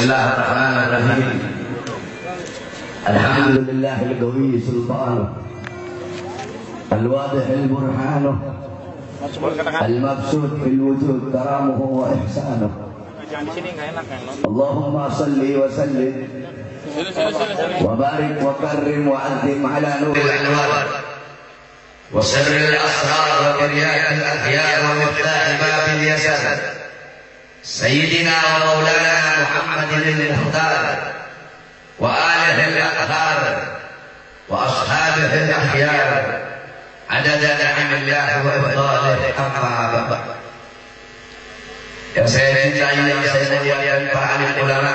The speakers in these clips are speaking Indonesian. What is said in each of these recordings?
Bismillahirrahmanirrahim. Alhamdulillahil qawi sultanuh, al-wadihil burhanuh, al-mabsut fil wujud karamuhu wa ihsanuh. Allahumma salli wa sallim wa barik wa karrim wa azim ala nuril anwar wa sirril asrar wa biryatil akhyar wa miftah babil yasar sayyidina wa maulana Muhammadin al-Mukhtar wa alihi al-athhar wa ashabihi al-akhyar adada ni'amillahi wa ifdalihi amma ba'd. Yang saya cintai, yang saya muliakan para alim ulama,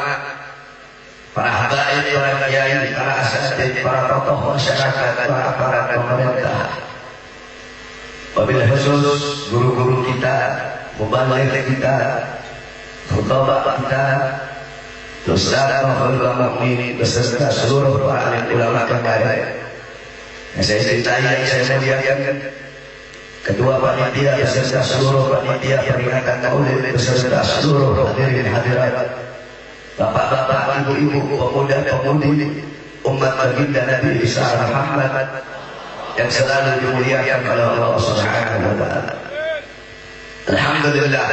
para habaib, para kiai, para asatidz, para tokoh masyarakat, para pemerintah, wabil khusus guru-guru kita, mubaligh kita, khutbah kita, ustaz ulama mukminin beserta seluruh para alim ulama yang lain. Yang saya cintai, yang saya muliakan, kedua panitia beserta seluruh panitia peringatan Maulid beserta seluruh hadirin hadirat, bapak-bapak, ibu-ibu, pemuda-pemudi umat baginda Nabi Isa Muhammad yang selalu dimuliakan oleh Allah Subhanahu wa taala. Alhamdulillah,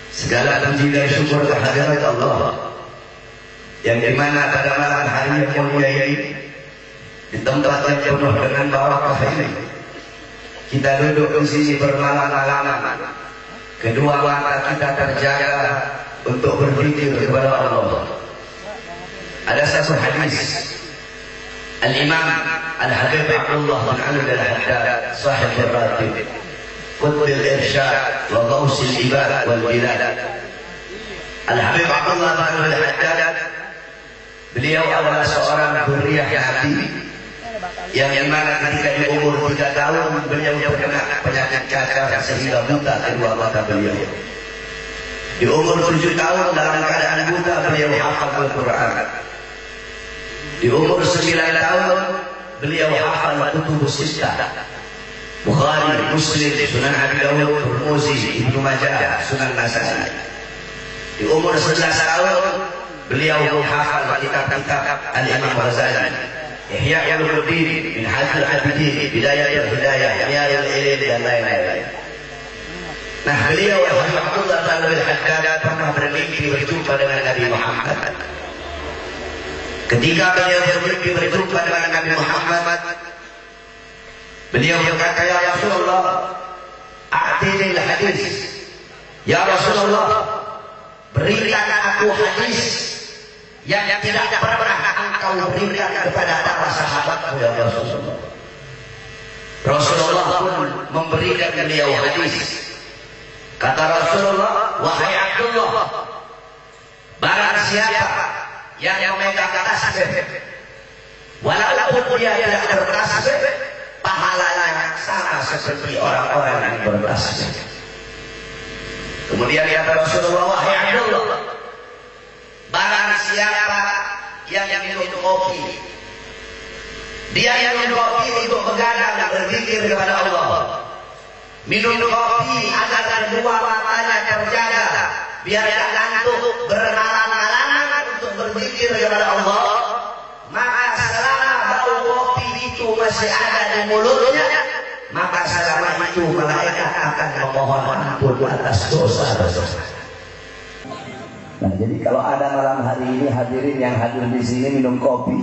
segala puji dan syukur kehadirat Allah yang dimana pada malam hari yang mulia ini, di tempat yang penuh dengan barakah ini, kita duduk di sini bermalam-malaman, kedua mata kita terjaga untuk berzikir kepada Allah. Ada satu hadis Al-Imam Al-Habib Abdullah bin Ali Al-Haddad sahib al-Ratib Qutb al-Irsyad wa Ghaus al-Ibad wal Bilad. Al-Habib Abdullah bin Ali Al-Haddad, beliau adalah seorang dzurriyyah Nabi yang dimana ketika di umur 3 tahun beliau terkena penyakit cacar sehingga buta kedua mata beliau. Di umur 7 tahun dalam keadaan buta beliau hafal Al-Quran. Di umur 9 tahun beliau hafal Kutubus Sittah, Bukhari, Muslim, Sunan Abi Dawud, Tirmidzi, Ibnu Majah, Sunan Nasa'i. Di umur 11 tahun beliau hafal kitab-kitab Al-Imam Ghazali, Ihya Ulumuddin, Minhajul Abidin, Bidayatul Hidayah, Ihyaul Ulum dan lain-lain. Nah, beliau Abdullah bin Ali Al-Haddad pernah bermimpi berjumpa dengan Nabi Muhammad. Ketika beliau bermimpi berjumpa dengan Nabi Muhammad, beliau berkata, "Ya Rasulullah, a'tini al-hadis." Ya Rasulullah, berikan aku hadis yang tidak pernah engkau berikan kepada para sahabatmu ya Rasulullah. Rasulullah pun memberikan beliau hadis. Kata Rasulullah, "Wahai Abdullah, barang siapa yang memegang tasbih, walaupun dia tidak bertasbih, pahalanya sama seperti orang-orang yang bertasbih." Kemudian kata Rasulullah, "Wahai Abdullah, barang siapa yang minum kopi, dia yang minum kopi untuk begadang berzikir kepada Allah, minum kopi agar kedua matanya terjaga biar tidak ngantuk, bermalam-malaman untuk berzikir kepada Allah, maka selama bau kopi itu masih ada di mulutnya, maka selama itu malaikat akan memohon ampun atas dosa-dosa." Nah, jadi kalau ada malam hari ini hadirin yang hadir di sini minum kopi,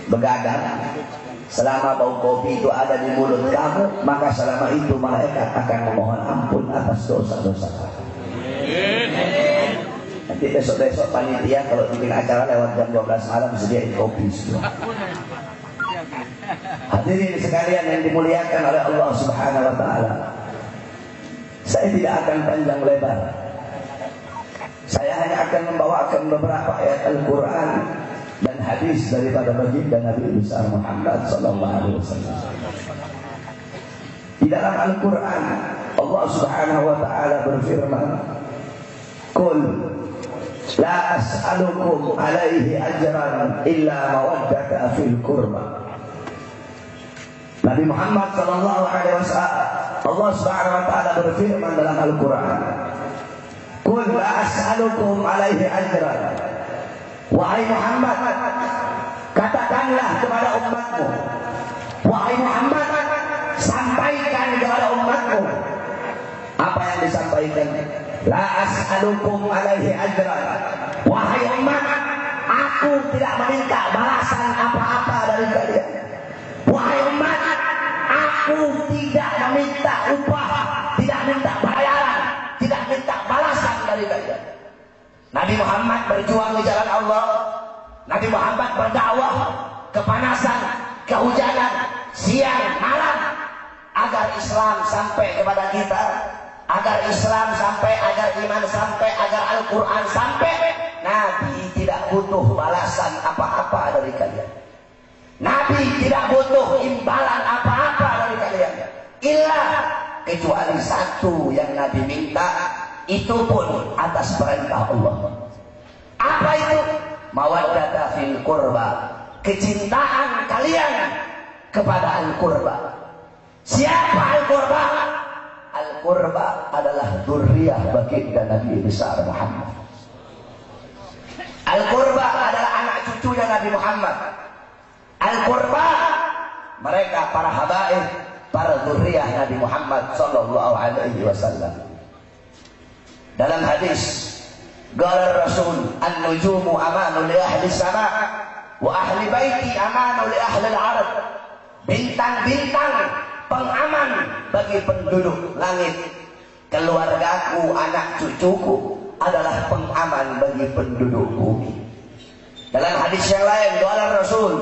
begadang, selama bau kopi itu ada di mulut kamu, maka selama itu malaikat akan memohon ampun atas dosa-dosa. Nanti besok-besok panitia kalau bikin acara lewat jam 12 malam sediain kopi semua. Hadirin sekalian yang dimuliakan oleh Allah Subhanahu wa taala, saya tidak akan panjang lebar. Saya hanya akan membawakan beberapa ayat Al-Quran dan hadis daripada baginda Nabi besar Muhammad sallallahu alaihi wasallam. Di dalam Al-Quran Allah Subhanahu wa taala berfirman, "Qul la as'alukum alaihi ajran illa mawaddata fil qurba." Nabi Muhammad sallallahu alaihi wasallam, Allah Subhanahu wa taala berfirman dalam Al-Quran, Qul la as'alukum alaihi ajran. Wahai Muhammad, katakanlah kepada umatmu, wahai Muhammad, sampaikan kepada umatmu apa yang disampaikan. La as'alukum alaihi ajran. Wahai umat, aku tidak meminta balasan apa-apa dari kalian. Wahai umat, aku tidak meminta upah, tidak minta bayaran, tidak minta balasan dari kalian. Nabi Muhammad berjuang di jalan Allah. Nabi Muhammad berdakwah, kepanasan, kehujanan, siang, malam, agar Islam sampai kepada kita, agar Islam sampai, agar iman sampai, agar Al-Quran sampai. Nabi tidak butuh balasan apa-apa dari kalian. Nabi tidak butuh imbalan apa-apa dari kalian. Illa kecuali satu yang Nabi minta, itu pun atas perintah Allah. Apa itu? Mawaddata fil qurba. Kecintaan kalian kepada Al-Qurba. Siapa Al-Qurba? Al-Qurba adalah dzurriyyah baginda Nabi besar Muhammad. Al-Qurba adalah anak cucunya Nabi Muhammad. Al-Qurba mereka para habaib, para dzurriyyah Nabi Muhammad sallallahu alaihi wasallam. Dalam hadis, qala Rasul, an-nujumu amanu li ahli sama wa ahli baiti amanu li ahli al-ard. Bintang-bintang pengaman bagi penduduk langit. Keluargaku, anak cucuku adalah pengaman bagi penduduk bumi. Dalam hadis yang lain, qala Rasul,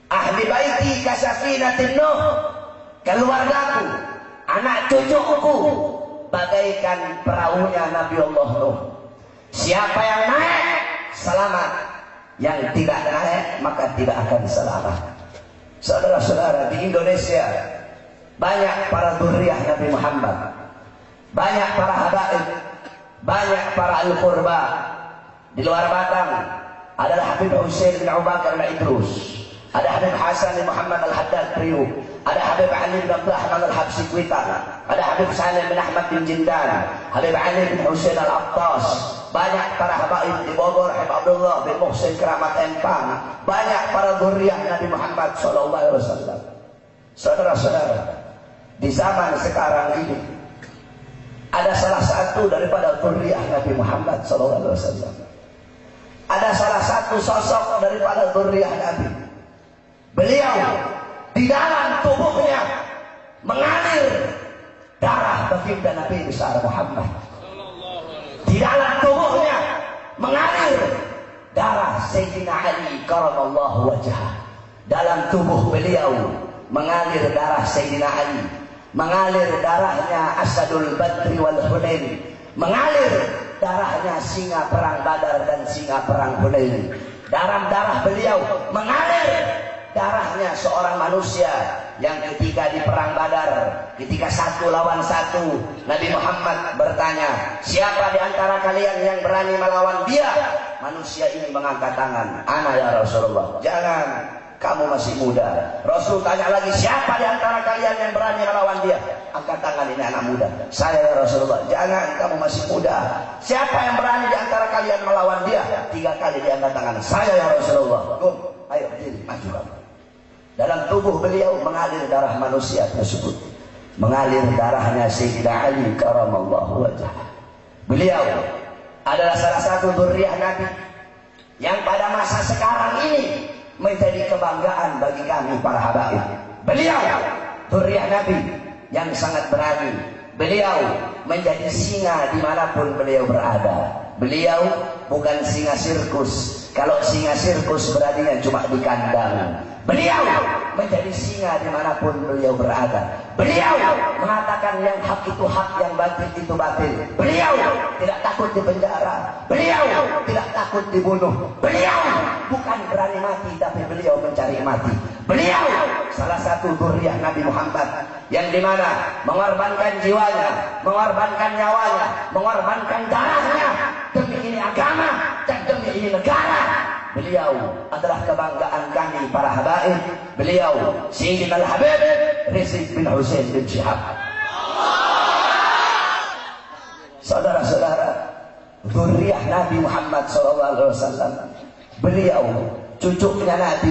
ahli baiti kasafinatin Nuh. Keluargaku, anak cucuku bagaikan perahunya Nabi Allah Nuh. Siapa yang naik selamat, yang tidak naik maka tidak akan selamat. Saudara-saudara, di Indonesia banyak para dzurriyyah Nabi Muhammad, banyak para habaib, banyak para al-qurba. Di luar Batang adalah Habib Hussein bin Abu Bakar al-Idrus, ada Habib Hasan bin Muhammad al-Haddad Priuk, ada Habib Ali bin Abdullah Ahmad al-Habsi Kuitang, ada Habib Salim bin Ahmad bin Jindan, Habib Ali bin Hussein al-Abtas. Banyak para habaib di Bogor, Habib Abdullah bin Muhsin Keramat Empang. Banyak para dzurriyyah Nabi Muhammad sallallahu alaihi wasallam. Saudara-saudara, di zaman sekarang ini ada salah satu daripada dzurriyyah Nabi Muhammad sallallahu alaihi wasallam. Ada salah satu sosok daripada dzurriyyah Nabi. Beliau di dalam tubuhnya mengalir darah baginda Nabi besar Muhammad. Di dalam tubuhnya mengalir darah Sayyidina Ali karamallahu wajhah. Dalam tubuh beliau mengalir darah Sayyidina Ali, mengalir darahnya Asadul Badri wal Hunain, mengalir darahnya singa perang Badar dan singa perang Hunain. Dalam darah beliau mengalir darahnya seorang manusia yang ketika di perang Badar, ketika 1 lawan 1, Nabi Muhammad bertanya, siapa di antara kalian yang berani melawan dia? Manusia ini mengangkat tangan, ana ya Rasulullah. Jangan, kamu masih muda. Rasul tanya lagi, siapa di antara kalian yang berani melawan dia? Angkat tangan, ini anak muda. Saya ya Rasulullah. Jangan, kamu masih muda. Siapa yang berani di antara kalian melawan dia? 3 kali diangkat tangan, saya ya Rasulullah. Ayo berdiri, maju kamu. Dalam tubuh beliau mengalir darah manusia tersebut, mengalir darahnya Sayyidina Ali karamallahu wajhah. Beliau adalah salah satu dzurriyyah Nabi yang pada masa sekarang ini menjadi kebanggaan bagi kami para habaib. Beliau dzurriyyah Nabi yang sangat berani. Beliau menjadi singa dimanapun beliau berada. Beliau bukan singa sirkus. Kalau singa sirkus beraninya cuma di kandang. Beliau menjadi singa dimanapun beliau berada. Beliau mengatakan yang hak itu hak, yang batil itu batil. Beliau tidak takut dipenjara. Beliau tidak takut dibunuh. Beliau bukan berani mati, tapi beliau mencari mati. Beliau salah satu dzurriyyah Nabi Muhammad yang dimana mengorbankan jiwanya, mengorbankan nyawanya, mengorbankan darahnya demi ini agama dan demi ini negara. Beliau adalah kebanggaan kami para habaib. Beliau Sayyidina Al-Habib Rizik bin Hussein bin Syihab. Nabi Muhammad SAW. Beliau cucunya Nabi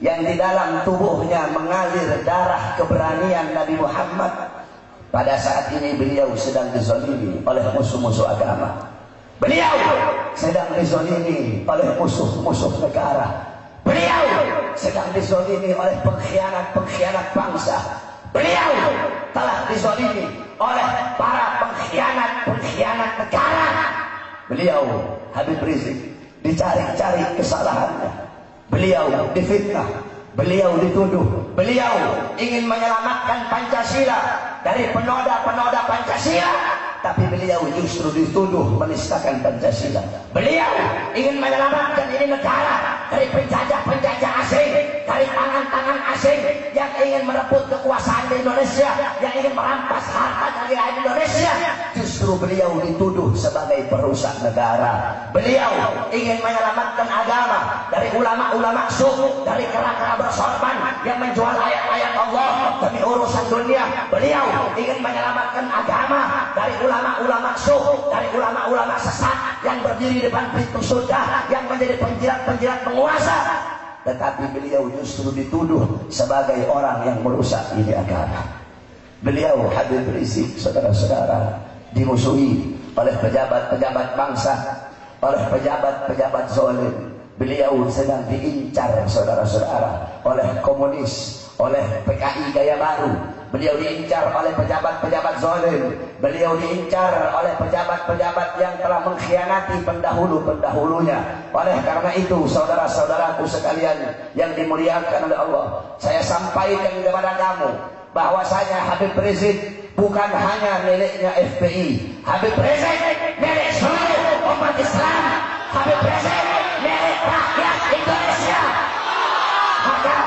yang di dalam tubuhnya mengalir darah keberanian Nabi Muhammad. Pada saat ini beliau sedang dizalimi oleh musuh-musuh agama. Beliau sedang dizalimi oleh musuh-musuh negara. Beliau sedang dizalimi oleh pengkhianat-pengkhianat bangsa. Beliau telah dizalimi oleh para pengkhianat-pengkhianat negara. Beliau Habib Rizik dicari-cari kesalahannya. Beliau difitnah, beliau dituduh, beliau ingin menyelamatkan Pancasila dari penoda-penoda Pancasila, tapi beliau justru dituduh menistakan Pancasila. Beliau ingin menyelamatkan ini negara dari penjajah-penjajah asing, dari tangan-tangan asing yang ingin merebut kekuasaan di Indonesia, yang ingin merampas harta dari Indonesia. Justru beliau dituduh sebagai perusak negara. Beliau ingin menyelamatkan agama dari ulama-ulama suku, dari kera-kera bersorban yang menjual ayat-ayat Allah demi urusan dunia. Beliau ingin menyelamatkan agama dari ulama-ulama suku, dari ulama-ulama sesat yang berdiri di depan pintu surga, yang menjadi penjilat-penjilat penguasa. Tetapi beliau justru dituduh sebagai orang yang merusak ini agama. Beliau Habib Rizik, saudara-saudara, dimusuhi oleh pejabat-pejabat bangsa, oleh pejabat-pejabat zalim. Beliau sedang diincar, saudara-saudara, oleh komunis, oleh PKI Gaya Baru. Beliau diincar oleh pejabat-pejabat zalim. Beliau diincar oleh pejabat-pejabat yang telah mengkhianati pendahulu-pendahulunya. Oleh karena itu, saudara-saudaraku sekalian yang dimuliakan oleh Allah, saya sampaikan kepada kamu bahwasanya Habib Rizik bukan hanya miliknya FPI. Habib Rizik milik seluruh umat Islam. Habib Rizik milik rakyat Indonesia. Maka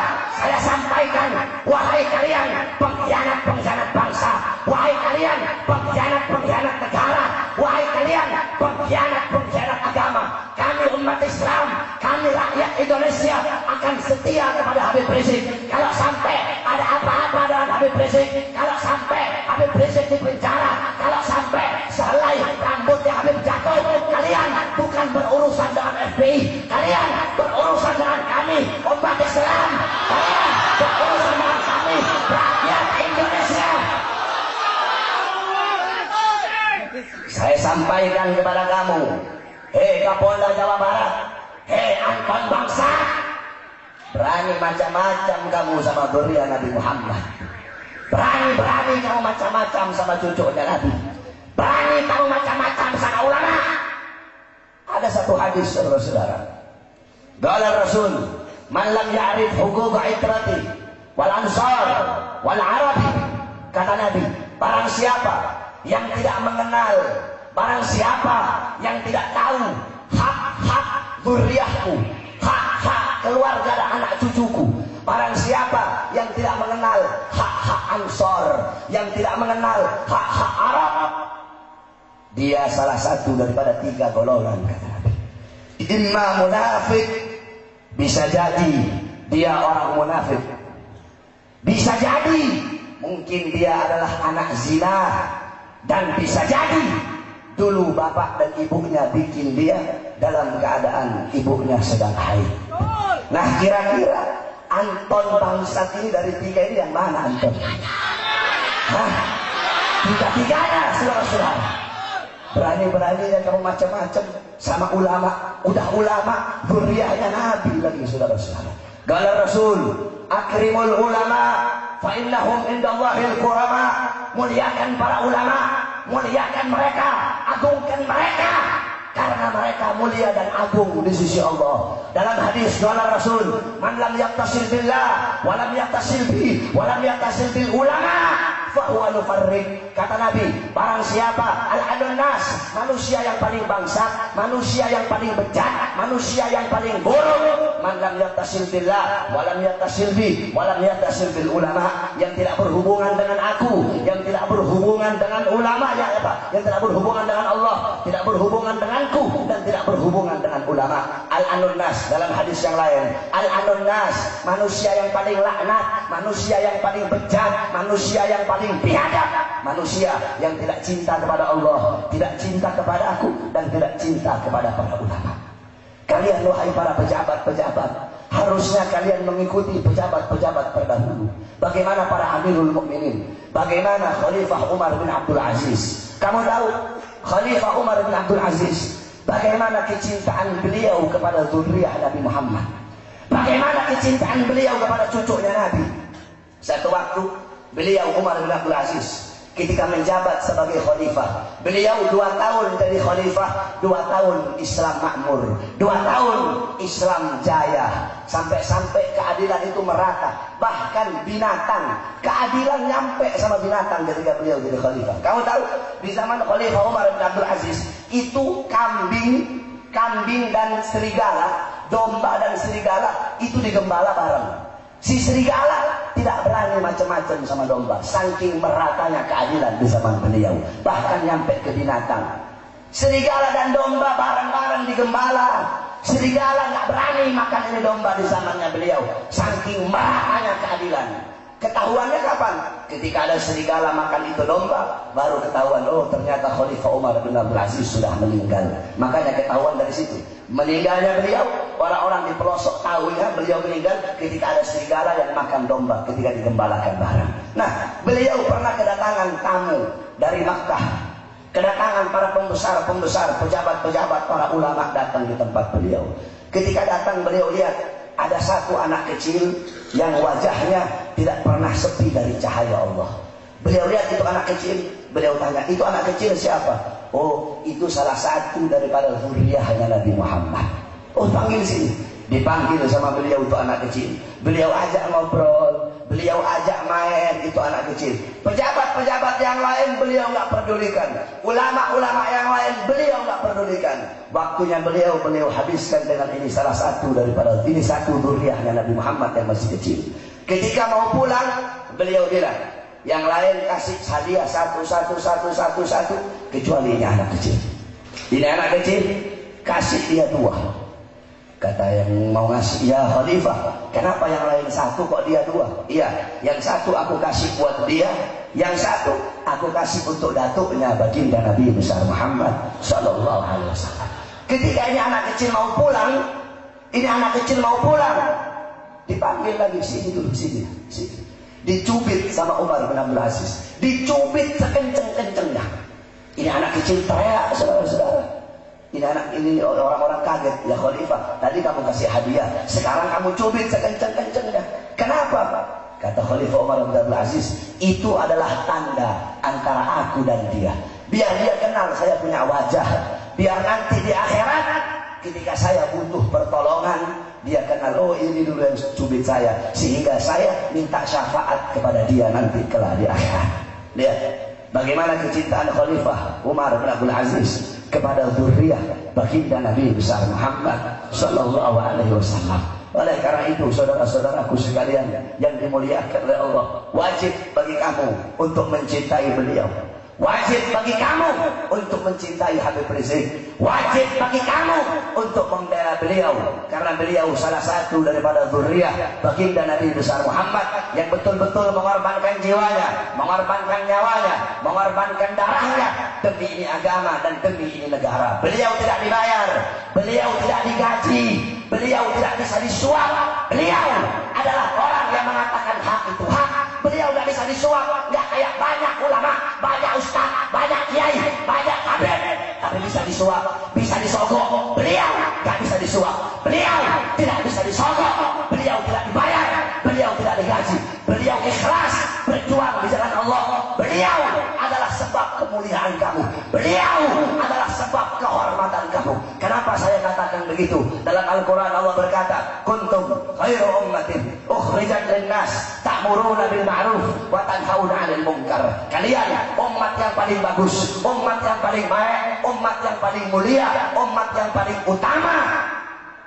saya sampaikan, wahai kalian pengkhianat-pengkhianat bangsa, wahai kalian pengkhianat-pengkhianat negara, wahai kalian pengkhianat-pengkhianat agama, kami umat Islam, kami rakyat Indonesia akan setia kepada Habib Rizik. Kalau sampai ada apa-apa dengan Habib Rizik, kalau sampai Habib Rizik dipenjara, kalau sampai selai rambutnya Habib jatuh, kalian bukan berurusan dengan FPI, kalian berurusan dengan kami umat Islam, kalian berurusan dengan kami rakyat Indonesia. Saya sampaikan kepada kamu, hei Kapolda Jawa Barat, hei Anton Bangsa, berani macam-macam kamu sama zuriat Nabi Muhammad, berani-berani kamu macam-macam sama cucunya Nabi, berani kamu macam-macam sama ulama. Ada satu hadis, saudara-saudara, qala Rasul, man lam ya'rif huquq itrati wal ansar wal arabi, kata Nabi, barang siapa yang tidak mengenal, barang siapa yang tidak tahu hak-hak zuriatku, hak-hak keluarga dan anak cucuku, barang siapa yang tidak mengenal hak-hak ansor, yang tidak mengenal hak-hak Arab, dia salah satu daripada 3 golongan, kata Nabi. Imma munafik, bisa jadi dia orang munafik, bisa jadi mungkin dia adalah anak zina, dan bisa jadi dulu bapak dan ibunya bikin dia dalam keadaan ibunya sedang haid. Nah, kira-kira Anton Bangsat ini dari 3 ini yang mana, Anton? Hah? 3-tiganya, saudara-saudara. Berani-beraninya kamu macam-macam sama ulama. Udah ulama, zuriatnya Nabi lagi, saudara-saudara. Qala Rasul, akrimul ulama fa innahum indallahil kurama. Muliakan para ulama, muliakan mereka, agungkan mereka, karena mereka mulia dan agung di sisi Allah. Dalam hadis qala Rasul, man lam yattasil billah wa lam yattasil bi wa lam yattasil bil ulama fa huwa mufarriq. Kata Nabi, barang siapa al-adun nas, manusia yang paling bangsat, manusia yang paling bejat, manusia yang paling buruk, man lam yattasil billah wa lam yattasil bi wa lam yattasil bil ulama, yang tidak berhubungan dengan aku, yang tidak berhubungan dengan ulama, yang tidak berhubungan dengan Allah, tidak berhubungan denganku, dan tidak berhubungan dengan ulama. Al-anun nas, dalam hadis yang lain, al-anun nas, manusia yang paling laknat, manusia yang paling bejat, manusia yang paling biadab, manusia yang tidak cinta kepada Allah, tidak cinta kepada aku, dan tidak cinta kepada para ulama. Kalian wahai para pejabat-pejabat, harusnya kalian mengikuti pejabat-pejabat terdahulu. Bagaimana para Amirul Mukminin, bagaimana Khalifah Umar bin Abdul Aziz. Kamu tahu Khalifah Umar bin Abdul Aziz, bagaimana kecintaan beliau kepada zuriyah Nabi Muhammad, bagaimana kecintaan beliau kepada cucunya Nabi. Satu waktu beliau Umar bin Abdul Aziz ketika menjabat sebagai khalifah, beliau 2 tahun jadi khalifah, 2 tahun Islam makmur, 2 tahun Islam jaya, sampai-sampai keadilan itu merata, bahkan binatang, keadilan nyampe sama binatang ketika beliau jadi khalifah. Kamu tahu di zaman Khalifah Umar bin Abdul Aziz itu kambing dan serigala, domba dan serigala itu digembala bareng. Si serigala tidak berani macam-macam sama domba, saking meratanya keadilan di zaman beliau, bahkan nyampe ke binatang. Serigala dan domba bareng-bareng digembala. Serigala nggak berani makan ini domba di zamannya beliau, saking meratanya keadilan. Ketahuannya kapan? Ketika ada serigala makan itu domba, baru ketahuan, oh ternyata Khalifah Umar bin Abdul Aziz sudah meninggal. Makanya ketahuan dari situ. Meninggalnya beliau, orang-orang di pelosok tahu ya beliau meninggal ketika ada serigala yang makan domba ketika digembalakan bareng. Nah, beliau pernah kedatangan tamu dari Makkah. Kedatangan para pembesar, pejabat-pejabat, para ulama datang di tempat beliau. Ketika datang beliau lihat ada satu anak kecil yang wajahnya tidak pernah sepi dari cahaya Allah. Beliau lihat itu anak kecil, beliau tanya, itu anak kecil siapa? Oh, itu salah satu daripada zuriyahnya Nabi Muhammad. Oh, panggil sini. Dipanggil sama beliau itu anak kecil. Beliau ajak ngobrol, beliau ajak main itu anak kecil. Pejabat-pejabat yang lain beliau nggak pedulikan. Ulama-ulama yang lain beliau nggak pedulikan. Waktunya beliau habiskan dengan ini salah satu daripada ini satu zuriyahnya Nabi Muhammad yang masih kecil. Ketika mau pulang, beliau bilang, yang lain kasih hadiah satu, kecuali ini anak kecil. Ini anak kecil, kasih dia 2. Kata yang mau ngasih, ya Khalifah, kenapa yang lain 1 kok dia 2? Iya, yang 1 aku kasih buat dia, yang 1 aku kasih untuk datuknya baginda Nabi besar Muhammad Sallallahu Alaihi Wasallam. Ketika ini anak kecil mau pulang, dipanggil lagi, sini dulu, sini. Dicubit sama Umar bin Abdul Aziz, dicubit sekenceng-kencengnya. Ini anak kecil teriak, saudara-saudara. Ini orang-orang kaget, ya Khalifah, tadi kamu kasih hadiah, sekarang kamu cubit sekenceng-kencengnya. Kenapa? Kata Khalifah Umar bin Abdul Aziz, itu adalah tanda antara aku dan dia. Biar dia kenal saya punya wajah, biar nanti di akhirat ketika saya butuh pertolongan, dia kenal, oh ini dulu yang cubit saya, sehingga saya minta syafaat kepada dia nanti kelak di akhirat. Lihat bagaimana kecintaan Khalifah Umar bin Abdul Aziz kepada zuriyah baginda Nabi besar Muhammad Sallallahu Alaihi Wasallam. Oleh karena itu, saudara-saudaraku sekalian yang dimuliakan oleh Allah, wajib bagi kamu untuk mencintai beliau. Wajib bagi kamu untuk mencintai Habib Rizik. Wajib bagi kamu untuk membela beliau, karena beliau salah satu daripada zuriyah baginda Nabi besar Muhammad yang betul-betul mengorbankan jiwanya, mengorbankan nyawanya, mengorbankan darahnya demi ini agama dan demi ini negara. Beliau tidak dibayar, beliau tidak digaji, beliau tidak bisa disuap. Beliau adalah orang yang mengatakan hak itu hak. Beliau nggak bisa disuap, nggak kayak banyak ulama, banyak ustaz, banyak kiai, banyak kabeh, tapi bisa disuap, bisa disogok. Beliau nggak bisa disuap, beliau tidak bisa disogok, beliau tidak dibayar, beliau tidak digaji, beliau ikhlas berjuang di jalan Allah. Beliau adalah sebab kemuliaan kamu, beliau adalah sebab kehormatan kamu. Kenapa saya katakan begitu? Dalam Al-Quran Allah berkata, kuntum khairu ummatin ukhrijat linnas ta'muruna bil ma'ruf wa tanhauna 'anil munkar. Kalian umat yang paling bagus, umat yang paling baik, umat yang paling mulia, umat yang paling utama.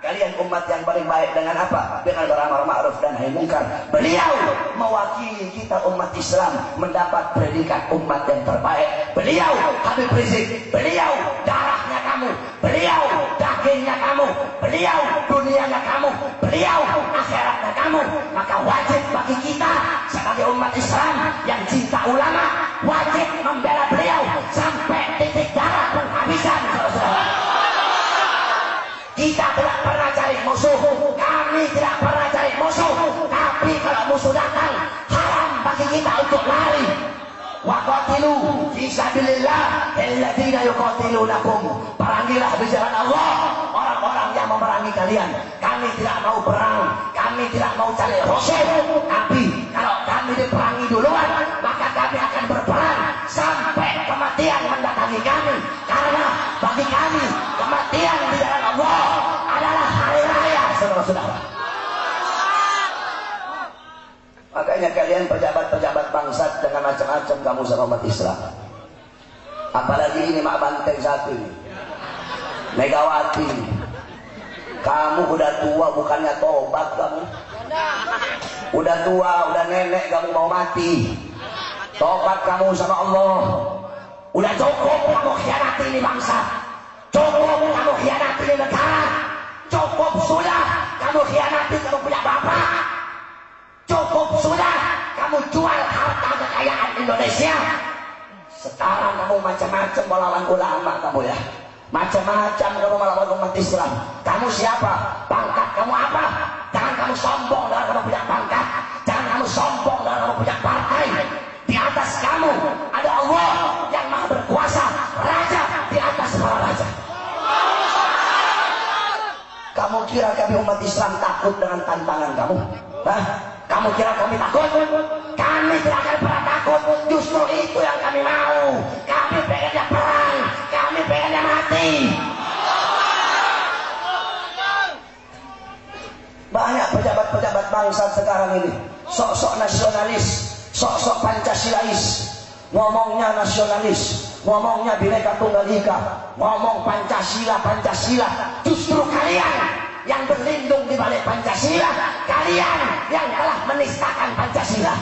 Kalian umat yang paling baik dengan apa? Dengan beramar ma'ruf dan nahi munkar. Beliau mewakili kita umat Islam mendapat predikat umat yang terbaik. Beliau Habib Rizik, beliau darahnya kamu, beliau dagingnya kamu, kamu, beliau dunianya kamu, beliau akhiratnya kamu. Maka wajib bagi kita sebagai umat Islam yang cinta ulama, wajib membela beliau sampai titik darah penghabisan. Kita tidak pernah cari musuh, kami tidak pernah cari musuh, tapi kalau musuh datang, haram bagi kita untuk lari. Wa qatilu fi sabilillah alladziina yuqatilunakum. Perangilah di jalan Allah orang-orang yang memerangi kalian. Kami tidak mau perang, kami tidak mau cari musuh, tapi kalau kami diperangi duluan, maka kami akan berperang sampai kematian mendatangi kami. Karena bagi kami kematian di jalan Allah adalah hari raya, saudara-saudara. Makanya kalian pejabat-pejabat bangsa jangan macam-macam kamu sama umat Islam. Apalagi ini Mak Banteng satu ini, Megawati. Kamu udah tua bukannya tobat kamu. Udah tua, udah nenek kamu mau mati. Tobat kamu sama Allah. Udah cukup kamu khianati ini bangsa. Cukup kamu khianati ini negara. Cukup sudah kamu khianati kamu punya bapak. Cukup sudah kamu jual harta kekayaan Indonesia. Sekarang kamu macam-macam melawan ulama kamu ya. Macam-macam kamu melawan umat Islam. Kamu siapa? Pangkat kamu apa? Jangan kamu sombong dengan kamu punya pangkat. Jangan kamu sombong dengan kamu punya partai. Di atas kamu ada Allah yang maha berkuasa, raja di atas para raja. Kamu kira kami umat Islam takut dengan tantangan kamu? Hah? Kamu kira kami takut? Kami tidak akan pernah takut. Justru itu yang kami mau. Kami pengennya perang, kami pengennya mati. Banyak pejabat-pejabat bangsa sekarang ini sok-sok nasionalis, sok-sok Pancasilais, ngomongnya nasionalis, ngomongnya Bhinneka Tunggal Ika, ngomong Pancasila. Justru kalian yang berlindung di balik Pancasila, kalian yang telah menistakan Pancasila.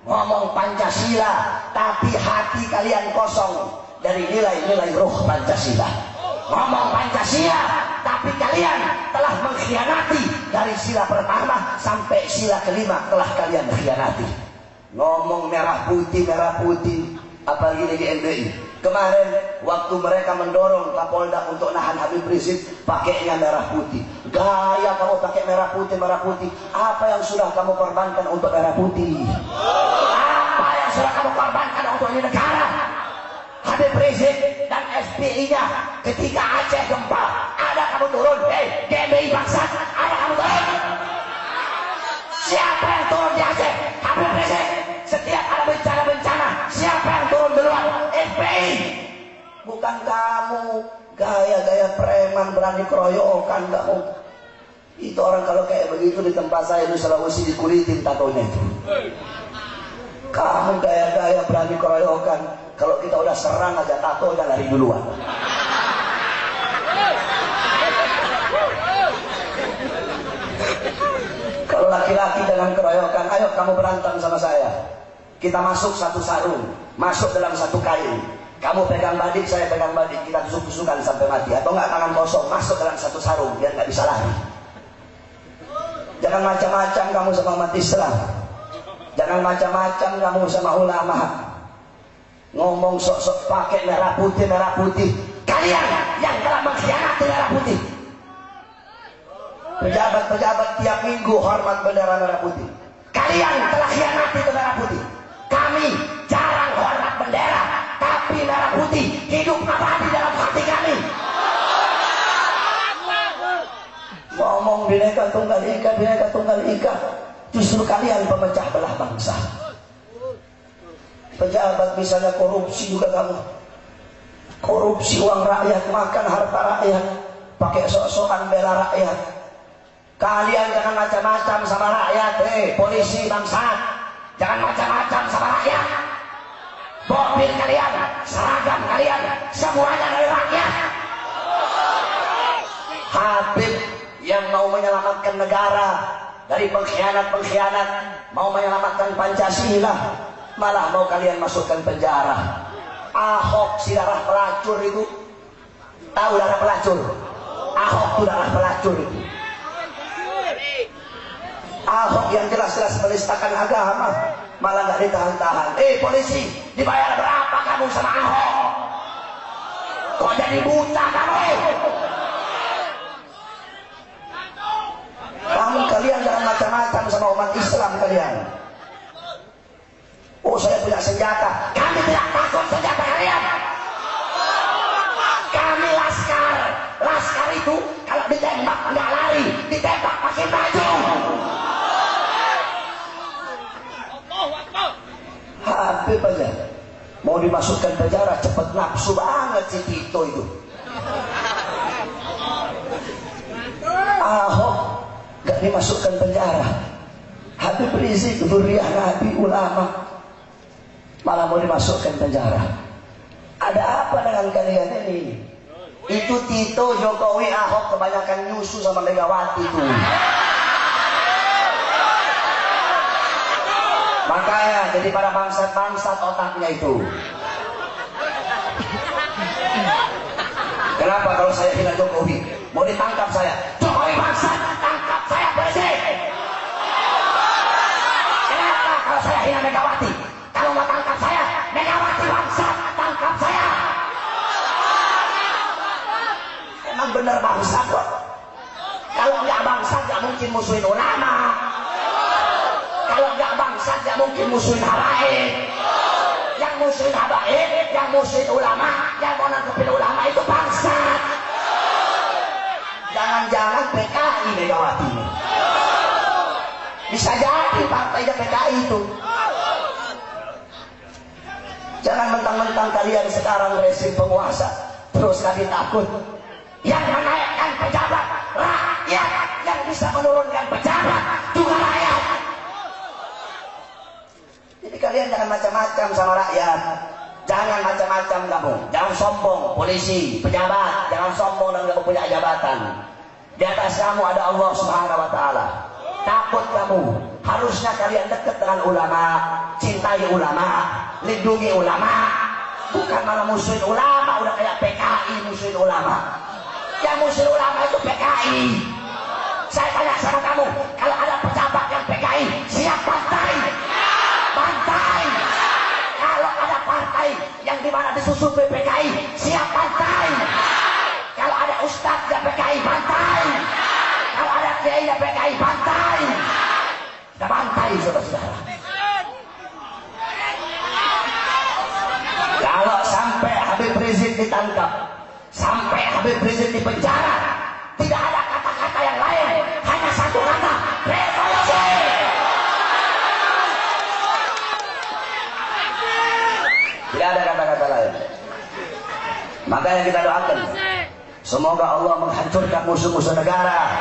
Ngomong Pancasila, tapi hati kalian kosong dari nilai-nilai ruh Pancasila. Ngomong Pancasila, tapi kalian telah mengkhianati dari sila pertama sampai sila kelima telah kalian khianati. Ngomong merah putih, apalagi di NDI. Kemarin waktu mereka mendorong Kapolda untuk nahan Habib Rizik, pakainya merah putih. Gaya kamu pakai merah putih. Apa yang sudah kamu korbankan untuk merah putih? Apa yang sudah kamu korbankan untuk ini negara? Habib Rizik dan FPI-nya ketika Aceh gempa, ada kamu turun? GMI bangsat, ada kamu turun? Siapa yang turun di Aceh? Habib Rizik. Setiap ada bencana, siapa yang turun duluan? FPI. Bukan kamu. Gaya-gaya preman berani keroyokan kamu. Itu orang kalau kayak begitu di tempat saya di Sulawesi dikulitin tatonya itu. Kamu gaya-gaya berani keroyokan. Kalau kita udah serang aja tatonya lari duluan. Kalau laki-laki dengan keroyokan, ayo kamu berantem sama saya. Kita masuk satu sarung, masuk dalam satu kain. Kamu pegang badik, saya pegang badik. Kita tusuk-tusukan sampai mati. Atau enggak tangan kosong, masuk dalam satu sarung biar nggak bisa lari. Jangan macam-macam kamu sama umat Islam. Jangan macam-macam kamu sama ulama. Ngomong sok-sok pakai merah putih. Kalian yang telah mengkhianati merah putih. Pejabat-pejabat tiap minggu hormat bendera merah putih. Kalian telah khianati merah putih. Kami jarang hormat bendera, tapi merah putih hidup abadi dalam hati kami. Ngomong Bhinneka Tunggal Ika, justru kalian pemecah belah bangsa. Pejabat misalnya korupsi juga kamu. Korupsi uang rakyat, makan harta rakyat, pakai sok-sokan bela rakyat. Kalian jangan macam-macam sama rakyat, polisi bangsa. Jangan macam-macam sama rakyat. Mobil kalian, seragam kalian, semuanya dari rakyat. Habib yang mau menyelamatkan negara dari pengkhianat, mau menyelamatkan Pancasila, malah mau kalian masukkan penjara. Ahok si darah pelacur itu, tahu darah pelacur? Ahok itu adalah pelacur itu. Ahok yang jelas-jelas menistakan agama malah nggak ditahan-tahan. Polisi, dibayar berapa kamu sama Ahok? Kok jadi buta kamu? Kalian jangan macam-macam sama umat Islam kalian. Oh, saya punya senjata. Kami tidak takut senjata kalian. Kami laskar. Laskar itu kalau ditembak nggak lari, ditembak pakai baju. Habib aja mau dimasukkan penjara, cepet nafsu banget si Tito itu. Ahok gak dimasukkan penjara, Habib Rizik Dzurriyyah Nabi ulama malah mau dimasukkan penjara. Ada apa dengan kalian ini? Itu Tito, Jokowi, Ahok kebanyakan nyusu sama Megawati itu. Makanya jadi para bangsat-bangsat otaknya itu. Kenapa kalau saya hina Jokowi mau ditangkap saya? Jokowi bangsat, tangkap saya presiden. Kenapa kalau saya hina Megawati? Kalau mau tangkap saya, Megawati bangsat, tangkap saya. Emang benar bangsat kok. Kalau nggak bangsat nggak mungkin musuhin ulama. Kalau nggak bangsat nggak mungkin musuhin habaib. Yang musuhin habaib, yang musuhin ulama, yang mau nangkepin ulama itu bangsat. Jangan-jangan PKI Megawati ini. Bisa jadi partainya PKI itu. Jangan mentang-mentang kalian sekarang rezim penguasa terus kalian takut. Yang menaikkan pejabat rakyat, yang bisa menurunkan pejabat juga rakyat. Jadi kalian jangan macam-macam sama rakyat. Jangan macam-macam kamu. Jangan sombong, polisi, pejabat. Jangan sombong dan kamu punya jabatan. Di atas kamu ada Allah Subhanahu wa Ta'ala. Takut kamu. Harusnya kalian dekat dengan ulama, cintai ulama, lindungi ulama. Bukan malah musuhin ulama. Udah kayak PKI musuhin ulama. Yang musuhin ulama itu PKI. Saya tanya sama kamu, kalau ada pejabat yang PKI, siap bantai? Bantai. Kalau ada partai yang dimana disusun PKI, siap bantai. Kalau ada ustadz yang PKI, bantai. Kalau ada kiai yang PKI, bantai. Kita bantai, saudara-saudara. Kalau sampai Habib Rizik ditangkap, sampai Habib Rizik di penjara, tidak ada kata-kata yang lain, hanya satu kata, revolusi. Tidak ada kata-kata lain. Makanya kita doakan, semoga Allah menghancurkan musuh-musuh negara.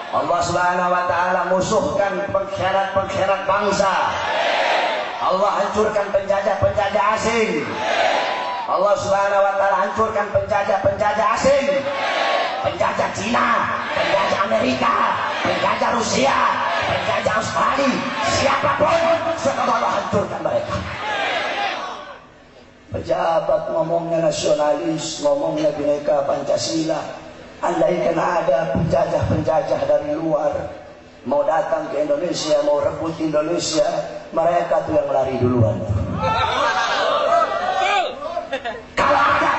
Allah Subhanahu wa Ta'ala musuhkan pengkhianat-pengkhianat bangsa. Allah hancurkan penjajah-penjajah asing. Allah Subhanahu wa Ta'ala hancurkan penjajah-penjajah asing. Penjajah Cina, penjajah Amerika, penjajah Rusia, penjajah Australia, siapapun, semoga Allah hancurkan mereka. Pejabat ngomongnya nasionalis, ngomongnya Bhinneka Pancasila. Andaikan ada penjajah-penjajah dari luar mau datang ke Indonesia, mau rebut Indonesia, mereka tuh yang lari duluan. Kalau ada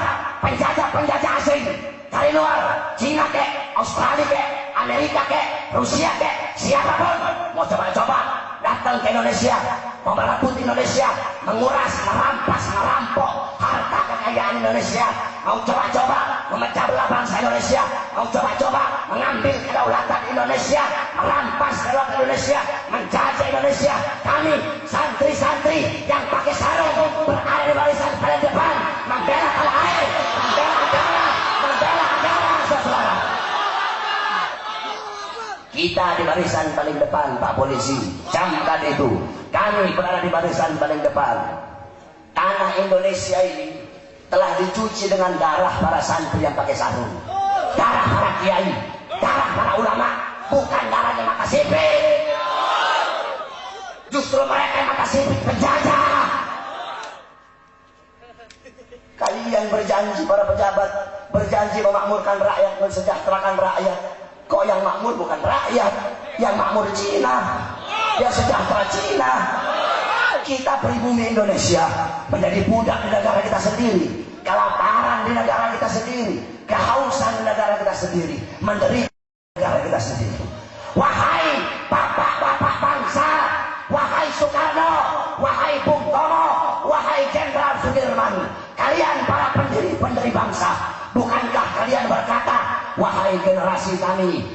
penjajah-penjajah asing dari luar, Cina kek, Australia kek, Amerika kek, Rusia kek, siapapun mau coba-coba datang ke Indonesia, mau merebut Indonesia, menguras, merampas, merampok harta kekayaan Indonesia, mau coba-coba memecah belah bangsa Indonesia, mau coba-coba mengambil kedaulatan Indonesia, merampas kedaulatan Indonesia, menjajah Indonesia. Kami santri-santri yang pakai sarung berada di barisan paling depan, membela tanah air, membela agama, saudara. Kita di barisan paling depan, Pak Polisi, camkan itu. Kami berada di barisan paling depan. Tanah Indonesia ini telah dicuci dengan darah para santri yang pakai sarung, darah para kiai, darah para ulama, bukan darahnya mata sipit. Justru mereka yang mata sipit penjajah. Kalian berjanji para pejabat berjanji memakmurkan rakyat, mensejahterakan rakyat. Kok yang makmur bukan rakyat, yang makmur Cina, yang sejahtera Cina. Kita pribumi Indonesia menjadi budak di negara kita sendiri, kelaparan di negara kita sendiri, kehausan di negara kita sendiri, menderita di negara kita sendiri. Wahai bapak-bapak bangsa, wahai Soekarno, wahai Bung Tomo, wahai Jenderal Sudirman, kalian para pendiri bangsa, bukankah kalian berkata, wahai generasi kami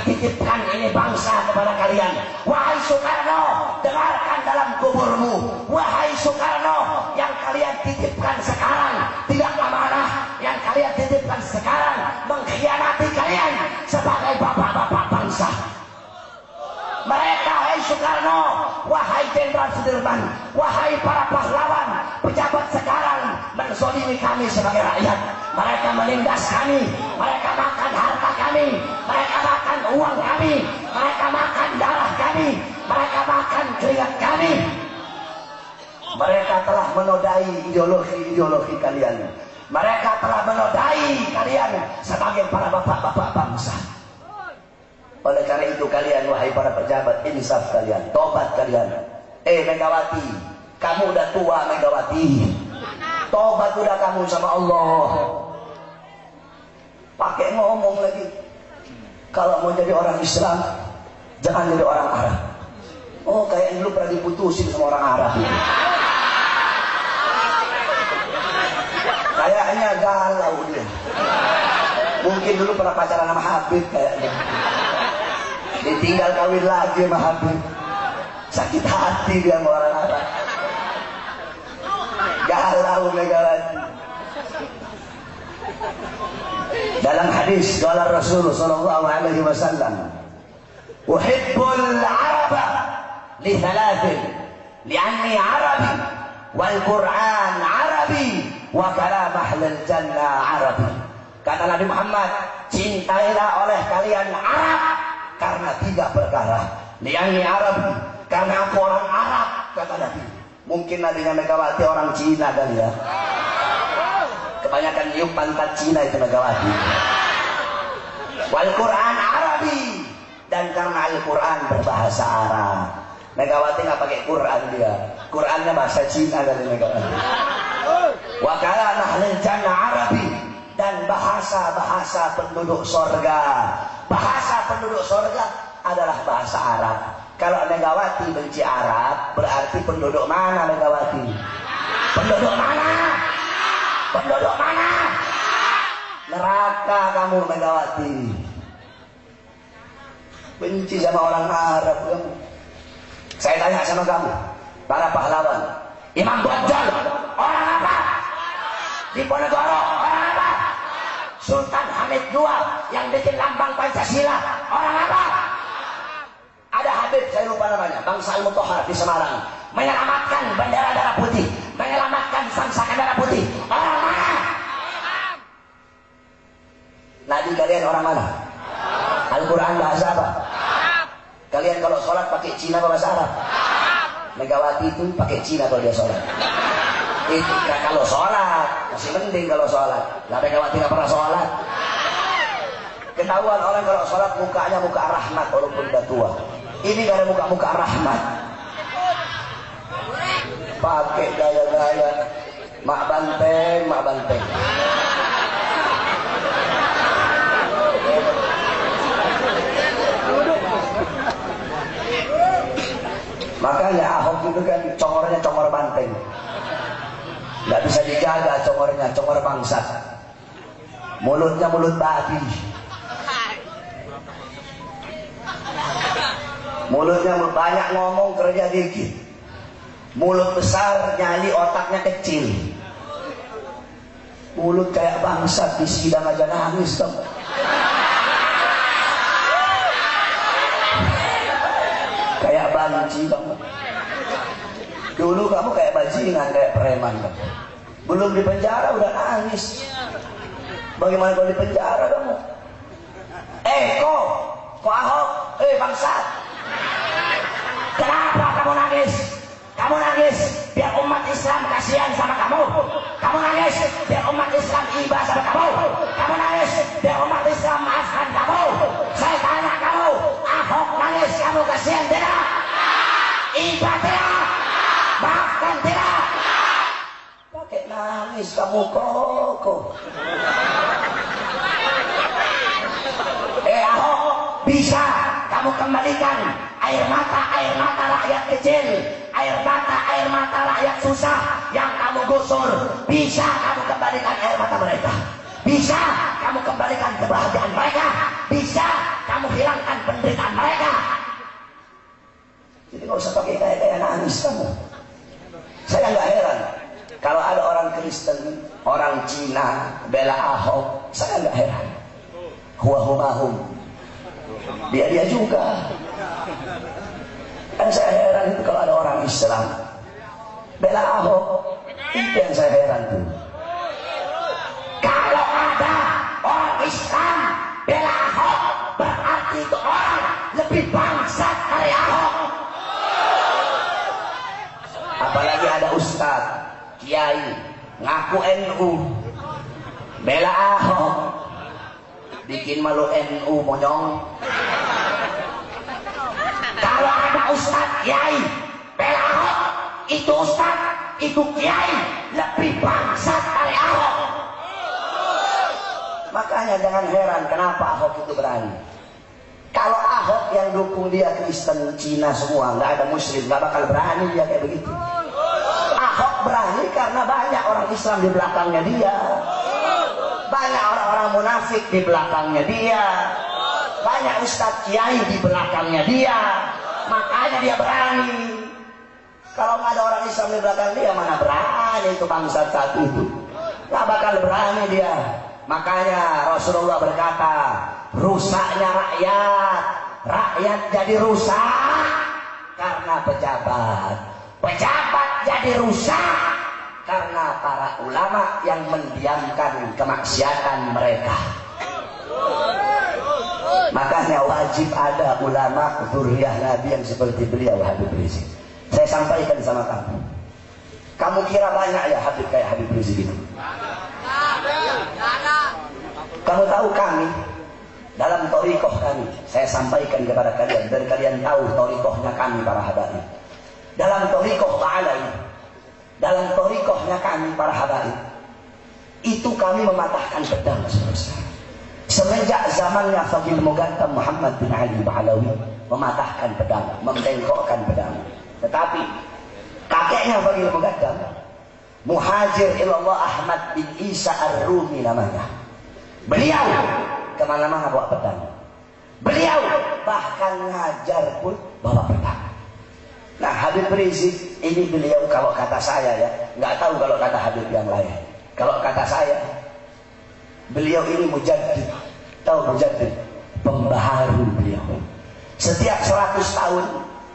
titipkan ini bangsa kepada kalian. Wahai Soekarno, dengarkan dalam kuburmu. Wahai Soekarno, yang kalian titipkan sekarang tidak amanah, yang kalian titipkan sekarang mengkhianati kalian sebagai bapak-bapak bangsa. Mereka, wahai Soekarno, wahai Jenderal Sudirman, wahai para pahlawan, pejabat sekarang menzolimi kami sebagai rakyat. Mereka menindas kami, mereka makan harta kami, mereka makan uang kami, mereka makan darah kami, mereka makan keringat kami. Mereka telah menodai ideologi kalian. Mereka telah menodai kalian sebagai para bapak-bapak bangsa. Oleh karena itu kalian, wahai para pejabat, insaf kalian, tobat kalian. Megawati, kamu udah tua Megawati. Tobat udah kamu sama Allah. Pakai ngomong lagi. Kalau mau jadi orang Islam, jangan jadi orang Arab. Oh, kayak dulu pernah diputusin sama orang Arab ini. Kayaknya galau dia. Mungkin dulu pernah pacaran sama Habib kayaknya. Ditinggal kawin lagi sama Habib. Sakit hati dia sama orang Arab. Galau Megawati. Dalam hadis qala Rasul sallallahu alaihi wasallam, "Uhibbul 'araba li thalathin, li'anni 'arabi wal Qur'an 'arabi wa kalam ahlul jannah 'arabi." Kata Nabi Muhammad, cintailah oleh kalian Arab karena 3 perkara. Li'anni 'arabi, karena aku orang Arab, kata Nabi. Mungkin nadinya Megawati orang Cina kali ya. Kebanyakan niup pantat Cina itu Megawati. Wal Quran Arabi, dan karena Al-Quran berbahasa Arab. Megawati nggak pakai Quran dia. Qurannya bahasa Cina dari Megawati. Wa kalam ahlul jannah Arabi, dan bahasa penduduk sorga. Bahasa penduduk sorga adalah bahasa Arab. Kalau Megawati benci Arab, berarti penduduk mana Megawati? Penduduk mana? Penduduk mana? Neraka kamu Megawati. Benci sama orang Arab kamu. Saya tanya sama kamu, para pahlawan. Imam Bonjol, orang apa? Diponegoro, orang apa? Sultan Hamid II yang bikin lambang Pancasila, orang apa? Ada Habib, saya lupa namanya, Bangsa Al-Mutahhar di Semarang, menyelamatkan bendera darah putih, menyelamatkan Sangsaka darah putih. Orang mana? Nabi kalian orang mana? Al-Quran bahasa apa? Kalian kalau sholat pakai Cina bahasa Arab? Megawati itu pakai Cina kalau dia sholat. Itu kalau sholat masih mending kalau sholat. Lah Megawati nggak pernah sholat. Ketahuan orang kalau sholat mukanya muka rahmat walaupun udah tua. Ini gak ada muka-muka rahmat. Pakai gaya-gaya mak banteng. Makanya Ahok itu kan congornya congor banteng. Gak bisa dijaga congornya, congor bangsat. Mulutnya mulut babi. Mulutnya banyak ngomong, kerja dikit. Mulut besar, nyali otaknya kecil. Mulut kayak bangsat, di sidang aja nangis dong. Kayak banci kamu. Dulu kamu kayak bajingan, kayak preman kamu. Belum di penjara udah nangis. Bagaimana kalau di penjara kamu? Kok Ahok, bangsat. Kenapa kamu nangis? Kamu nangis biar umat Islam kasihan sama kamu. Kamu nangis biar umat Islam iba sama kamu. nangis kamu koko. Ahok, bisa kamu kembalikan air mata rakyat kecil, air mata rakyat susah yang kamu gusur. Bisa kamu kembalikan air mata mereka. Bisa kamu kembalikan kebahagiaan mereka. Bisa kamu hilangkan penderitaan mereka. Jadi nggak usah pakai kayak nangis kamu. Saya nggak heran kalau ada orang Kristen, orang Cina bela Ahok, saya nggak heran. Huahumahum, dia juga. Dan saya heran itu kalau ada orang Islam bela Ahok, itu yang saya heran tuh. Kalau ada orang Islam bela Ahok, berarti itu orang lebih bangsat dari Ahok. Apalagi ada ustadz, kiai, ngaku NU, bela Ahok, bikin malu NU monyong. Kalau ada ustadz, kiai, bela Ahok, itu ustadz, itu kiai, lebih bangsat dari Ahok. Makanya jangan heran kenapa Ahok itu berani. Kalau Ahok yang dukung dia Kristen, Cina semua, nggak ada Muslim, nggak bakal berani dia kayak begitu. Ahok berani karena banyak orang Islam di belakangnya dia, banyak orang-orang munafik di belakangnya dia, banyak ustadz kiai di belakangnya dia, makanya dia berani. Kalau nggak ada orang Islam di belakang dia, mana berani itu bangsa satu itu, nggak bakal berani dia. Makanya Rasulullah berkata, rusaknya rakyat jadi rusak karena pejabat, pejabat jadi rusak karena para ulama yang mendiamkan kemaksiatan mereka. Makanya wajib ada ulama dzurriyyah Nabi yang seperti beliau Habib Rizik. Saya sampaikan sama kamu, kamu kira banyak ya Habib kayak Habib Rizik itu? Kamu tahu kami dalam thariqah kami, saya sampaikan kepada kalian dan kalian tahu thariqahnya kami para habaib. Dalam thariqah ta'alai, dalam thariqahnya kami para habaib, itu kami mematahkan pedang saudara. Semenjak zamannya Faqih Mugattam Muhammad bin Ali Ba'alawi mematahkan pedang, membengkokkan pedang. Tetapi kakeknya Faqih Mugattam, Muhajir ilallah Ahmad bin Isa Ar-Rumi namanya, beliau kemana-mana bawa pedang. Beliau bahkan ngajar pun bawa pedang. Nah Habib Rizik ini beliau kalau kata saya ya, nggak tahu kalau kata Habib yang lain. Kalau kata saya, beliau ini mujaddid. Tahu mujaddid? Pembaharu beliau. Setiap 100 tahun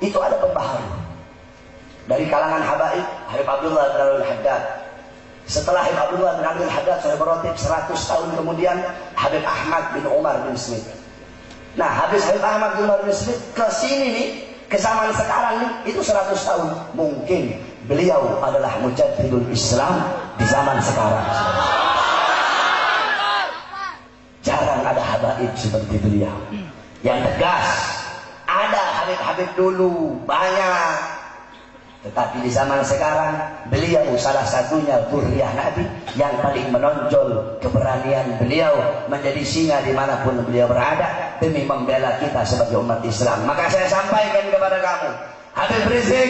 itu ada pembaharu. Dari kalangan habaib, Habib Abdullah bin Abdul Haddad. Setelah Habib Abdullah bin Abdul Haddad, saya berotip 100 tahun kemudian Habib Ahmad bin Umar bin Smith. Nah habis Habib Ahmad bin Umar bin Smith ke sini nih, ke zaman sekarang nih, itu 100 tahun. Mungkin beliau adalah mujaddidul Islam di zaman sekarang. Jarang ada habaib seperti beliau yang tegas. Ada habib-habib dulu banyak, tetapi di zaman sekarang beliau salah satunya dzurriyyah Nabi yang paling menonjol keberanian beliau menjadi singa dimanapun beliau berada demi membela kita sebagai umat Islam. Maka saya sampaikan kepada kamu, Habib Rizik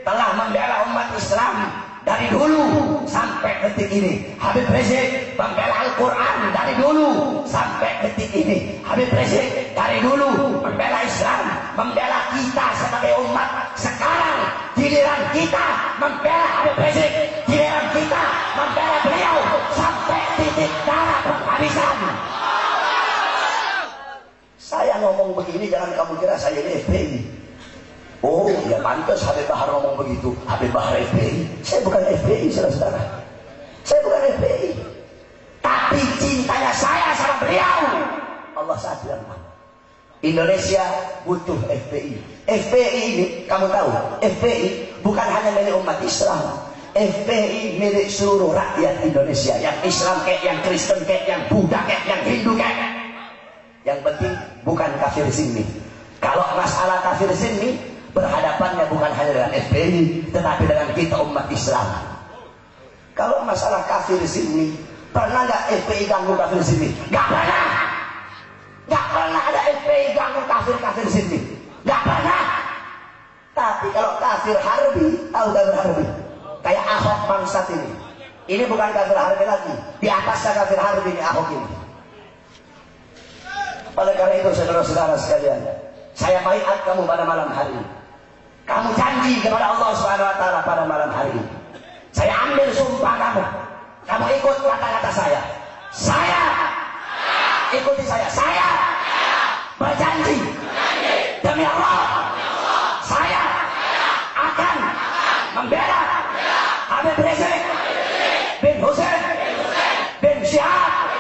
telah membela umat Islam dari dulu sampai detik ini. Habib Rizik membela Al-Quran dari dulu sampai detik ini. Habib Rizik dari dulu membela Islam, membela kita sebagai umat. Sekarang giliran kita membela Habib Rizik, giliran kita membela beliau sampai titik darah penghabisan. Saya ngomong begini jangan kamu kira saya ini FPI. Oh ya pantas Habib Bahar ngomong begitu, Habib Bahar FPI. Saya bukan FPI saudara-saudara, saya bukan FPI, tapi cintanya saya sama beliau Allah satu yang tahu. Indonesia butuh FPI. FPI ini kamu tahu, FPI bukan hanya milik umat Islam, FPI milik seluruh rakyat Indonesia, yang Islam kayak, yang Kristen kayak, yang Buddha kayak, yang Hindu kayak. Yang penting bukan kafir sini. Kalau masalah kafir sini, berhadapannya bukan hanya dengan FPI, tetapi dengan kita umat Islam. Kalau masalah kafir sini, pernah nggak FPI ganggu kafir sini? Nggak pernah. Nggak pernah ada FPI ganggu kafir sini. Nggak pernah. Tapi kalau kafir harbi, tahu kafir harbi? Kayak Ahok bangsat ini. Ini bukan kafir harbi lagi. Di atasnya kafir harbi ini Ahok ini. Oleh karena itu saudara-saudara sekalian, saya baiat kamu pada malam hari ini. Kamu janji kepada Allah Subhanahu wa taala pada malam hari ini. Saya ambil sumpah kamu. Kamu ikut kata-kata saya. Saya ikuti saya. Saya berjanji demi Allah, saya akan membela Habib Rizik bin Hussein bin Syihab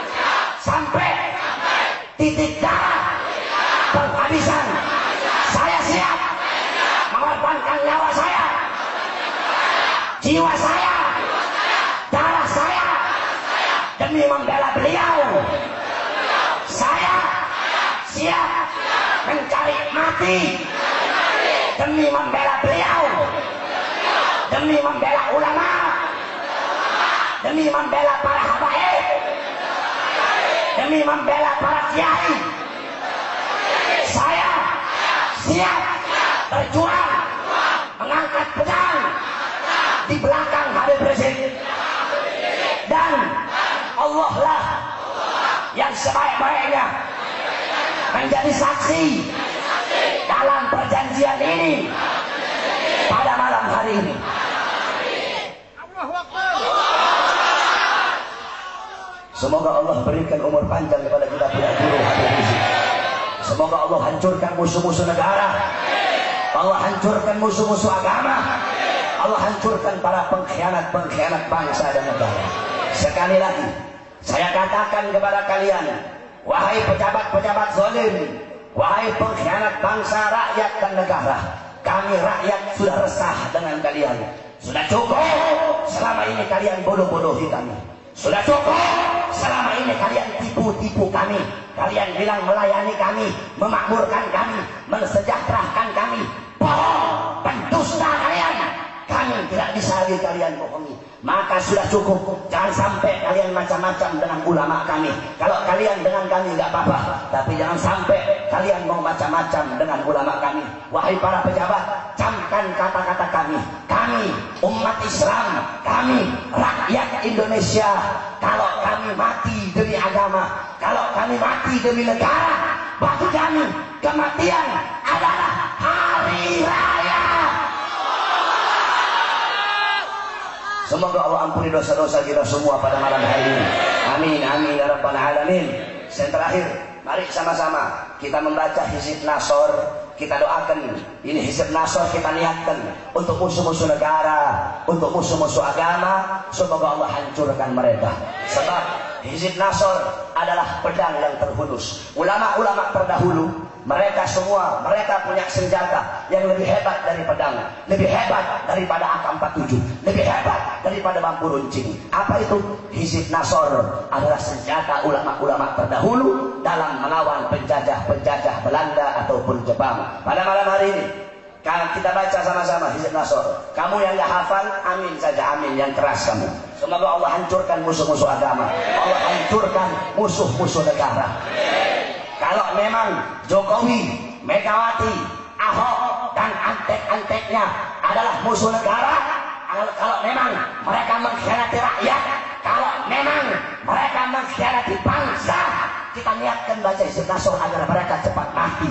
sampai titik darah penghabisan. Saya siap mengorbankan nyawa saya, jiwa saya, darah saya demi membela beliau. Saya siap mencari mati demi membela beliau, demi membela ulama, demi membela para habaib, demi membela para kiai. Saya siap berjuang mengangkat pedang di belakang Habib Rizik, dan Allah lah yang sebaik-baiknya menjadi saksi dalam perjanjian ini pada malam hari ini. Semoga Allah berikan umur panjang kepada kita punya guru Habib Rizik. Semoga Allah hancurkan musuh-musuh negara, Allah hancurkan musuh-musuh agama, Allah hancurkan para pengkhianat-pengkhianat bangsa dan negara. Sekali lagi saya katakan kepada kalian, wahai pejabat-pejabat zalim, wahai pengkhianat bangsa, rakyat dan negara, kami rakyat sudah resah dengan kalian. Sudah cukup selama ini kalian bodoh-bodohi kami. Sudah cukup selama ini kalian tipu-tipu kami. Kalian bilang melayani kami, memakmurkan kami, mensejahterakan kami. Bohong, pendusta kalian. Kami tidak bisa lagi kalian bohongi. Maka sudah cukup. Jangan sampai kalian macam-macam dengan ulama kami. Kalau kalian dengan kami nggak apa-apa, tapi jangan sampai kalian mau macam-macam dengan ulama kami. Wahai para pejabat, camkan kata-kata kami. Kami umat Islam, kami rakyat Indonesia. Kalau kami mati demi agama, kalau kami mati demi negara, bagi kami kematian adalah hari raya. Semoga Allah ampuni dosa-dosa kita semua pada malam hari ini. Amin, amin ya rabbal alamin. Yang terakhir, mari sama-sama kita membaca Hizib Nasr. Kita doakan, ini Hizib Nasr kita niatkan untuk musuh-musuh negara, untuk musuh-musuh agama. Semoga Allah hancurkan mereka. Sebab Hizib Nasr adalah pedang yang terhunus. Ulama-ulama terdahulu, mereka semua, mereka punya senjata yang lebih hebat dari pedang, lebih hebat daripada AK-47, lebih hebat daripada bambu runcing. Apa itu? Hizib Nasr adalah senjata ulama-ulama terdahulu dalam melawan penjajah-penjajah Belanda ataupun Jepang. Pada malam hari ini kita baca sama-sama Hizib Nasr. Kamu yang gak hafal, amin saja, amin yang keras kamu. Semoga Allah hancurkan musuh-musuh agama, Allah hancurkan musuh-musuh negara. Kalau memang Jokowi, Megawati, Ahok dan antek-anteknya adalah musuh negara, kalau memang mereka mengkhianati rakyat, kalau memang mereka mengkhianati bangsa, kita niatkan baca Hizib Nasr agar mereka cepat mati.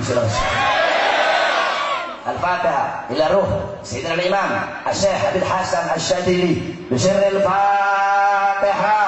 Al-Fatihah ila ruh Sayyidina Imam Syekh Habib Hasan Asy-Syadzili bisirril Fatihah.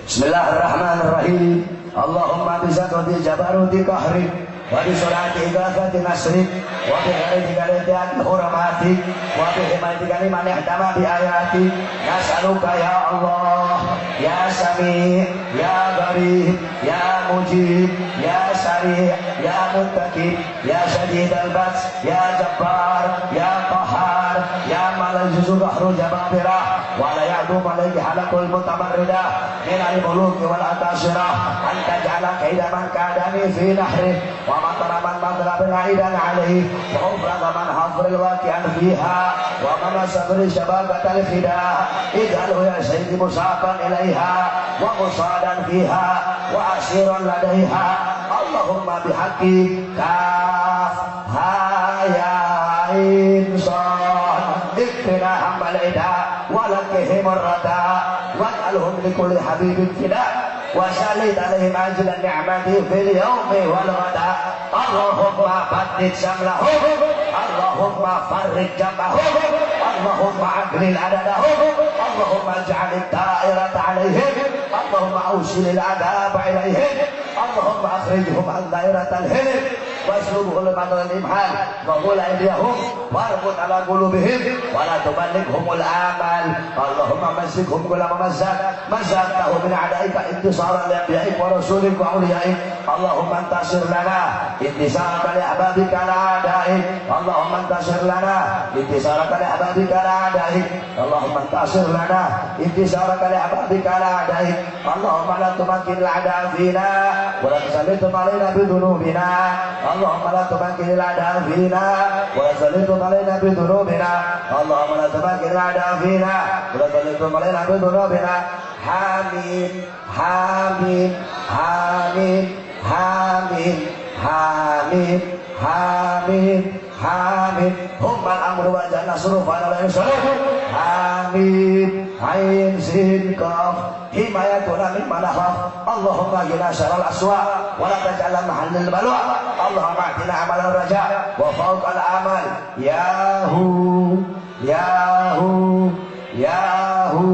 Bismillahirrahmanirrahim. Allahumma bi zati jabaruti qahri wa bi surati igafati nasrik wa bi ghairi ghalatian hurmati wa bi himatika liman ihtama bi ayati nas'aluka ya Allah ya Sami ya Qarib ya Mujib ya Sari ya Muttaqib ya Shadid al-Bats ya Jabbar ya Qahhar ya Malal Juzur Bahru Jababirah wa la ya'dum alayhi halakul mutamarridah min al-muluki wal atasirah anta ja'ala kaida man kadani fi nahri wa matara man madrabin aidan alayhi wa ufraga man hafril waqi'an fiha wa man sabri shabakatal khida idhalu ya sayyidi musafan ilaiha wa musadan fiha wa asiran ladaiha Allahumma bihaqqi kaf ha ya insan ikfina hambal ida walakihim ar-rada waj'alhum likulli habibin fida wa shalid alaihim ajlan ni'mati fil yawmi wal ghada Allahumma baddid samlahum Allahumma farrij jam'ahum Allahumma agril adadahum Allahumma ij'al ad-da'irata alaihim Allahumma awsil al-'adab ilaihim Allahumma akhrijhum an dairatal hilm waslubuhum al-madal al-imhal wa qul aydiyahum warbut ala qulubihim wa la tuballighumul amal Allahumma massikhum kulla mamazzak mazzaqtahu min a'daika intisaran li anbiya'ik wa rasulik wa awliyaik Allahumma antasir lana intisaraka li ahbabika la a'daik Allahumma antasir lana intisaraka li ahbabika la a'daik Allahumma antasir lana intisaraka li ahbabika la a'daik Allahumma la tumakkin al-'ada fina wa la tusallitum alaina bidunubina Allahumma la tumakkin al-'ada fina wa la tusallitum alaina bidunubina Allahumma la tumakkin al-'ada fina wa la tusallitum alaina bidunubina Amin Amin Amin Amin Amin Amin Amin Hummal amru wa jannah surufana la yusallu Amin Ain sin kaf himayatuna min manahaf Allahumma gina syaral aswa wa la taj'al mahallal balwa Allahumma atina amalan raja wa fawqal amal yahu yahu yahu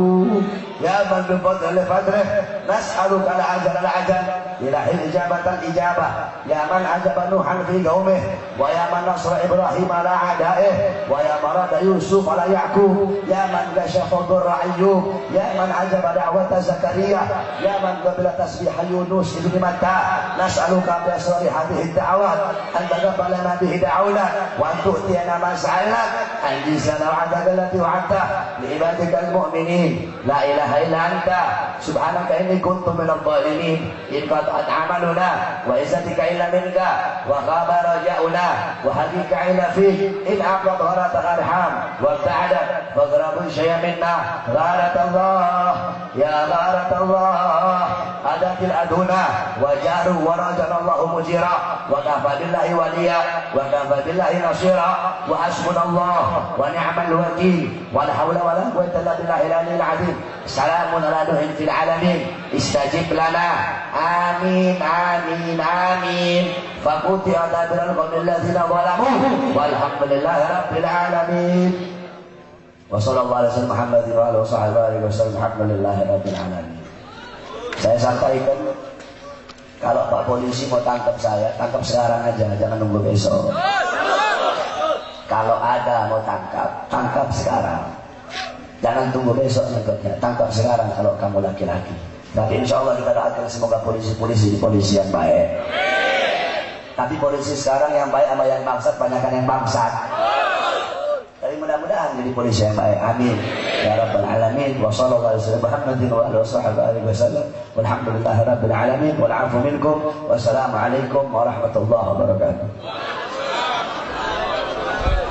ya man bi fadli fadrih nas'aluka al-ajal al-ajal ilahi ijabatan ijabah ya man ajaba nuhan fi qaumih wa ya man nasra ibrahim ala a'da'ih wa ya marada yusuf ala ya'qub ya man kashafa dhurra ayyub ya man ajaba da'wata zakaria ya man qabila tasbih yunus ibn matta nas'aluka bi asrari hadhihi ad-da'awat an taqabbal lana bihi da'awna wa an tu'tiyana ma sa'alna an jizana wa'adaka allati wa'adta li ibadika al-mu'minin la ilaha illa anta subhanaka inni kuntu minadh dhalimin in qata'at amaluna wa izzatika illa minka wa khaba raja'una wa hakika illa fik in aqad gharat arham wa ta'ada faghrabu syay'a minna gharat Allah ya gharat Allah adatil aduna wa jaru wa rajana Allah mujira wa kafa billahi waliya wa kafa billahi nasira wa hasbunallah wa ni'mal wakil wa la hawla wa la quwwata illa billahi al-'aliyyil 'azim salamun ala nuhin fil 'alamin istajib lana amin amin amin faquti adabiral qawmil ladzina zalamu walhamdulillahi rabbil 'alamin wa sallallahu alaihi wasallam Muhammadin wa alihi wasallam alhamdulillahi rabbil 'alamin. Saya sampaikan kalau Pak Polisi mau tangkap saya, tangkap sekarang aja, jangan nunggu besok. Kalau ada mau tangkap, tangkap sekarang. Jangan tunggu besok nangkapnya, tangkap sekarang kalau kamu laki-laki. Tapi insya Allah kita doakan semoga polisi-polisi di polisi yang baik. Tapi polisi sekarang yang baik sama yang bangsat, banyakkan yang bangsat. Tapi mudah-mudahan jadi polisi yang baik. Amin. Ya Rabbal Alamin. Wa sallallahu alaihi wasallam Muhammadin wa alihi wasallam. Walhamdulillahi Rabbil Alamin. Wal 'afu minkum. Wassalamualaikum warahmatullahi wabarakatuh.